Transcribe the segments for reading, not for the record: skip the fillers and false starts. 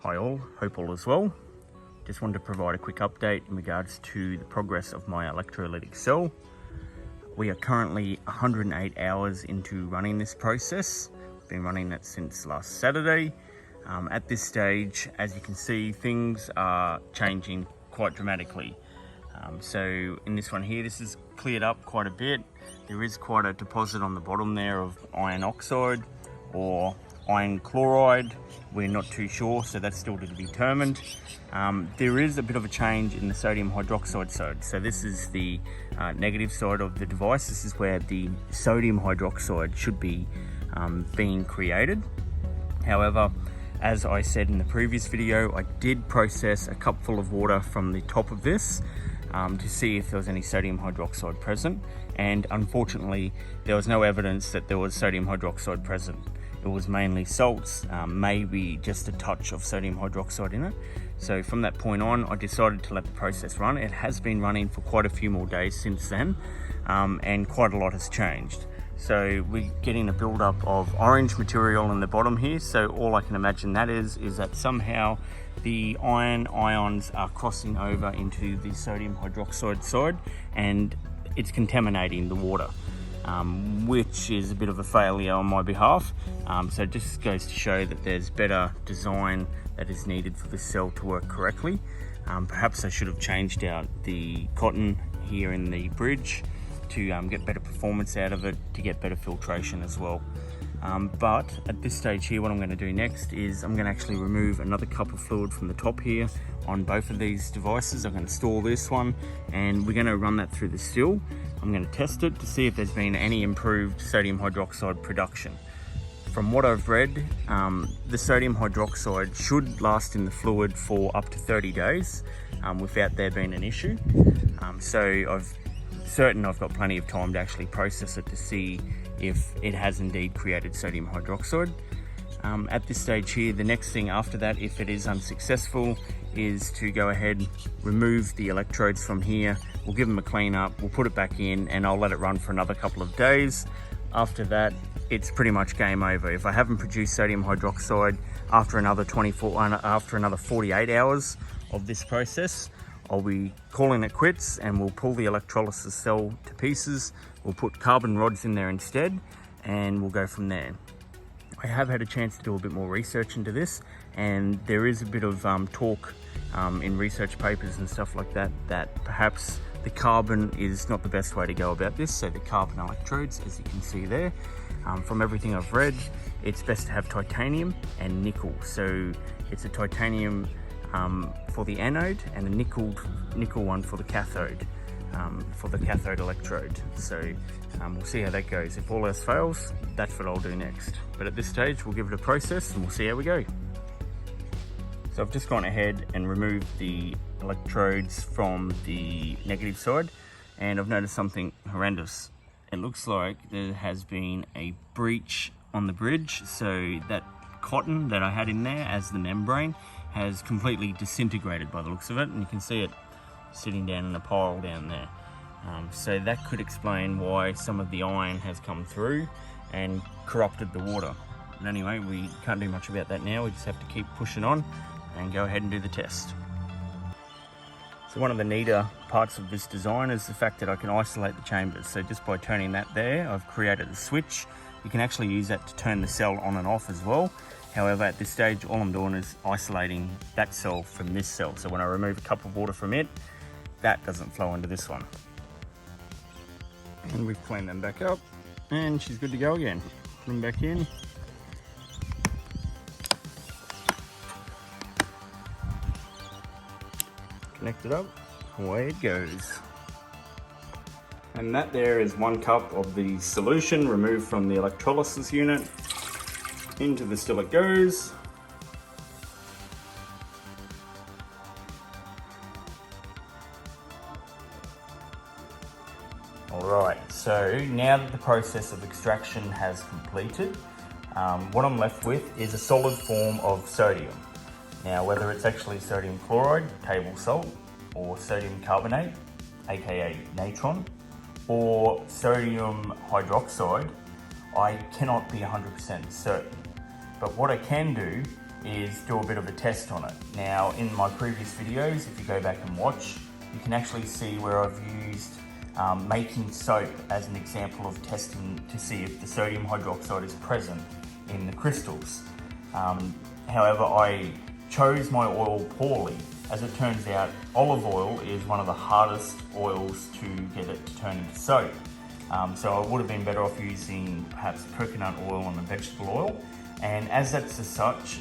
Hi all, hope all is well. Just wanted to provide a quick update in regards to the progress of my electrolytic cell. We are currently 108 hours into running this process. We've been running it since last Saturday. At this stage, as you can see, things are changing quite dramatically. So in this one here, this is cleared up quite a bit. There is quite a deposit on the bottom there of iron oxide or iron chloride. We're not too sure, so that's still to be determined. There is a bit of a change in the sodium hydroxide side. So this is the negative side of the device. This is where the sodium hydroxide should be being created. However, as I said in the previous video, I did process a cupful of water from the top of this to see if there was any sodium hydroxide present, and unfortunately there was no evidence that there was sodium hydroxide present. It was mainly salts, maybe just a touch of sodium hydroxide in it. So from that point on, I decided to let the process run. It has been running for quite a few more days since then, and quite a lot has changed. So we're getting a buildup of orange material in the bottom here. So all I can imagine that is that somehow the iron ions are crossing over into the sodium hydroxide side and it's contaminating the water, which is a bit of a failure on my behalf. So it just goes to show that there's better design that is needed for the cell to work correctly. Perhaps I should have changed out the cotton here in the bridge to get better performance out of it, to get better filtration as well. But at this stage here, what I'm going to do next is I'm going to actually remove another cup of fluid from the top here on both of these devices. I'm going to store this one and we're going to run that through the still. I'm going to test it to see if there's been any improved sodium hydroxide production. From what I've read, the sodium hydroxide should last in the fluid for up to 30 days without there being an issue. So I've got plenty of time to actually process it to see if it has indeed created sodium hydroxide. At this stage here, the next thing after that, if it is unsuccessful, is to go ahead, remove the electrodes from here. We'll give them a clean up, we'll put it back in, and I'll let it run for another couple of days. After that, it's pretty much game over. If I haven't produced sodium hydroxide after another 48 hours of this process, I'll be calling it quits and we'll pull the electrolysis cell to pieces. We'll put carbon rods in there instead and we'll go from there. I have had a chance to do a bit more research into this, and there is a bit of talk in research papers and stuff like that, that perhaps the carbon is not the best way to go about this. So the carbon electrodes, as you can see there, from everything I've read, it's best to have titanium and nickel. So it's a titanium for the anode and a nickel one for the cathode electrode. So we'll see how that goes. If all else fails, that's what I'll do next. But at this stage, we'll give it a process and we'll see how we go. So I've just gone ahead and removed the electrodes from the negative side, and I've noticed something horrendous. It looks like there has been a breach on the bridge. So that cotton that I had in there as the membrane has completely disintegrated by the looks of it, and you can see it sitting down in a pile down there. So that could explain why some of the iron has come through and corrupted the water. But anyway, we can't do much about that now. We just have to keep pushing on and go ahead and do the test. So one of the neater parts of this design is the fact that I can isolate the chambers. So just by turning that there, I've created a switch. You can actually use that to turn the cell on and off as well. However, at this stage, all I'm doing is isolating that cell from this cell. So when I remove a cup of water from it, that doesn't flow into this one. And we've cleaned them back up and she's good to go again. Put them back in. Connect it up, away it goes. And that there is 1 cup of the solution removed from the electrolysis unit. Into the still it goes. Alright, so now that the process of extraction has completed, what I'm left with is a solid form of sodium. Now, whether it's actually sodium chloride, table salt, or sodium carbonate, aka natron, or sodium hydroxide, I cannot be 100% certain. But what I can do is do a bit of a test on it. Now, in my previous videos, if you go back and watch, you can actually see where I've used making soap as an example of testing to see if the sodium hydroxide is present in the crystals. However, I chose my oil poorly. As it turns out, olive oil is one of the hardest oils to get it to turn into soap. So I would have been better off using perhaps coconut oil and a vegetable oil. And as that's such,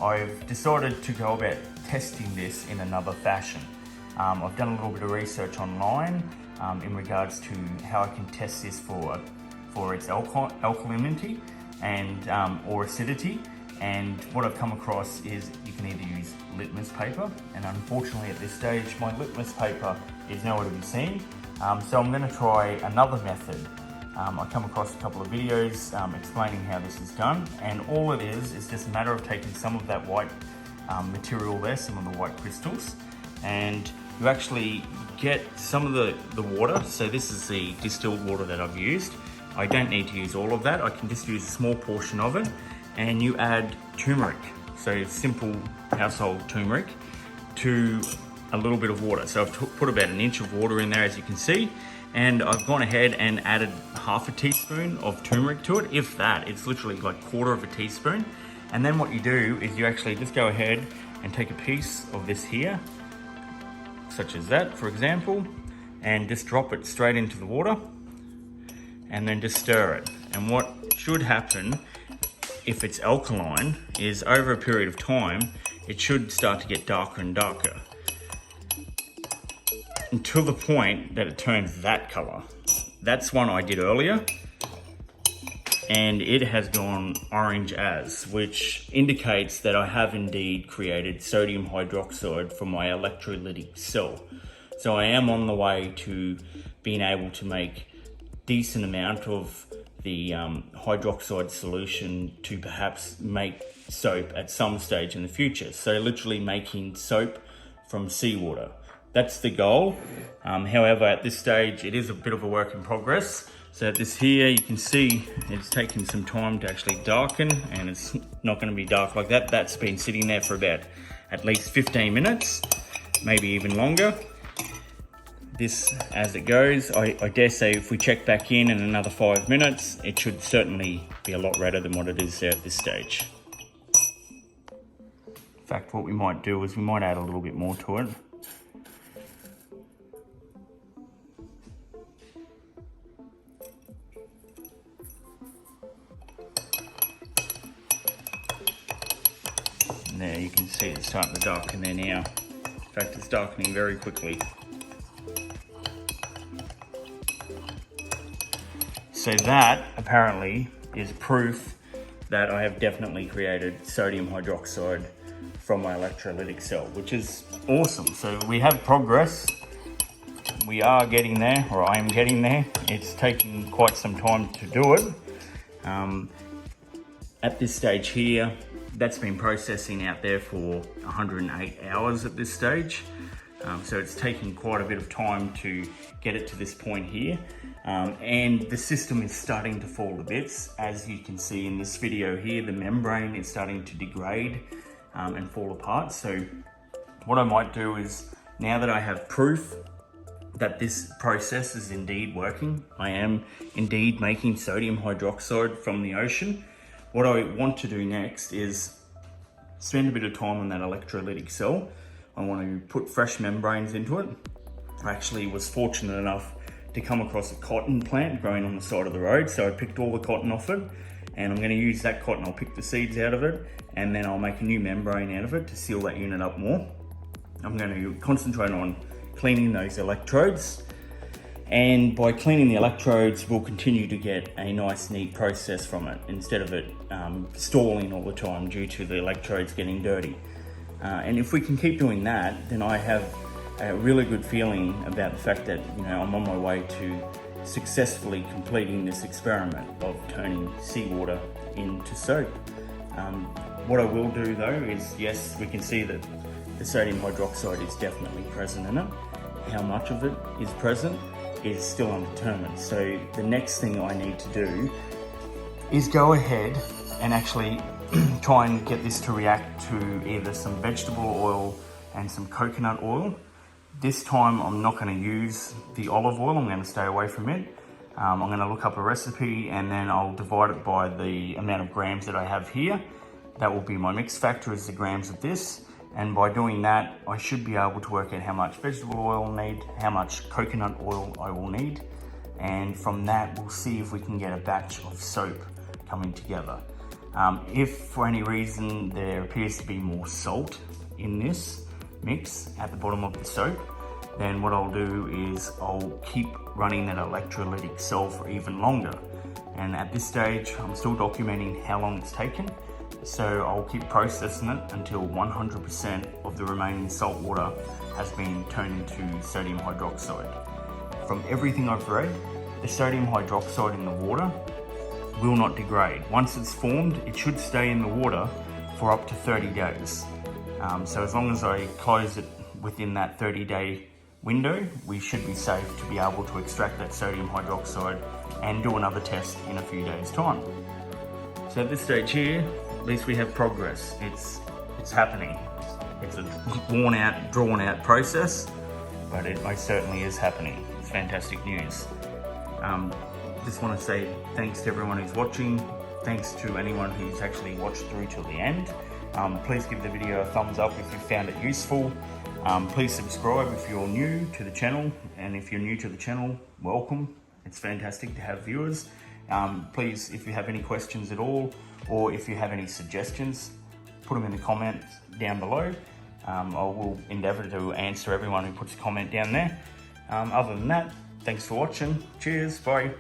I've decided to go about testing this in another fashion. I've done a little bit of research online in regards to how I can test this for its alkalinity and or acidity. And what I've come across is you can either use litmus paper, and unfortunately at this stage my litmus paper is nowhere to be seen. So I'm going to try another method. I come across a couple of videos explaining how this is done, and all it is just a matter of taking some of that white material there, some of the white crystals, and you actually get some of the water. So this is the distilled water that I've used. I don't need to use all of that. I can just use a small portion of it, and you add turmeric, so simple household turmeric, to a little bit of water. So I've put about an inch of water in there, as you can see, and I've gone ahead and added half a teaspoon of turmeric to it. If that, it's literally like quarter of a teaspoon. And then what you do is you actually just go ahead and take a piece of this here, such as that, for example, and just drop it straight into the water, and then just stir it. And what should happen, if it's alkaline, is over a period of time, it should start to get darker and darker, until the point that it turns that color. That's one I did earlier, and it has gone orange as, which indicates that I have indeed created sodium hydroxide from my electrolytic cell. So I am on the way to being able to make decent amount of the hydroxide solution to perhaps make soap at some stage in the future. So literally making soap from seawater. That's the goal. However, at this stage, it is a bit of a work in progress. So at this here, you can see it's taken some time to actually darken, and it's not going to be dark like that. That's been sitting there for about at least 15 minutes, maybe even longer. This, as it goes, I dare say if we check back in another 5 minutes, it should certainly be a lot redder than what it is there at this stage. In fact, what we might do is we might add a little bit more to it. And there you can see it's starting to darken there now. In fact, it's darkening very quickly. So that apparently is proof that I have definitely created sodium hydroxide from my electrolytic cell, which is awesome. So we have progress. We are getting there, or I am getting there. It's taking quite some time to do it. At this stage here, that's been processing out there for 108 hours at this stage. So it's taking quite a bit of time to get it to this point here. And the system is starting to fall to bits. As you can see in this video here, the membrane is starting to degrade and fall apart. So what I might do is, now that I have proof that this process is indeed working, I am indeed making sodium hydroxide from the ocean, what I want to do next is spend a bit of time on that electrolytic cell. I want to put fresh membranes into it. I actually was fortunate enough to come across a cotton plant growing on the side of the road. So I picked all the cotton off it, and I'm going to use that cotton. I'll pick the seeds out of it, and then I'll make a new membrane out of it to seal that unit up more. I'm going to concentrate on cleaning those electrodes, and by cleaning the electrodes, we'll continue to get a nice, neat process from it, instead of it stalling all the time due to the electrodes getting dirty. And if we can keep doing that, then I have a really good feeling about the fact that, you know, I'm on my way to successfully completing this experiment of turning seawater into soap. What I will do though is, yes, we can see that the sodium hydroxide is definitely present in it. How much of it is present is still undetermined. So the next thing I need to do is go ahead and actually try and get this to react to either some vegetable oil and some coconut oil. This time I'm not going to use the olive oil, I'm going to stay away from it. I'm going to look up a recipe and then I'll divide it by the amount of grams that I have here. That will be my mix factor, is the grams of this. And by doing that, I should be able to work out how much vegetable oil I need, how much coconut oil I will need. And from that, we'll see if we can get a batch of soap coming together. If for any reason there appears to be more salt in this mix at the bottom of the soap, then what I'll do is I'll keep running that electrolytic cell for even longer. And at this stage, I'm still documenting how long it's taken. So I'll keep processing it until 100% of the remaining salt water has been turned into sodium hydroxide. From everything I've read, the sodium hydroxide in the water will not degrade. Once it's formed, it should stay in the water for up to 30 days. So as long as I close it within that 30-day window, we should be safe to be able to extract that sodium hydroxide and do another test in a few days' time. So at this stage here, at least we have progress. It's happening. It's a drawn out process, but it most certainly is happening. It's fantastic news. Just want to say thanks to everyone who's watching. Thanks to anyone who's actually watched through till the end. Please give the video a thumbs up if you found it useful. Please subscribe if you're new to the channel, and if you're new to the channel, welcome. It's fantastic to have viewers. Please, if you have any questions at all, or if you have any suggestions, put them in the comments down below. I will endeavour to answer everyone who puts a comment down there. Other than that, thanks for watching. Cheers, bye.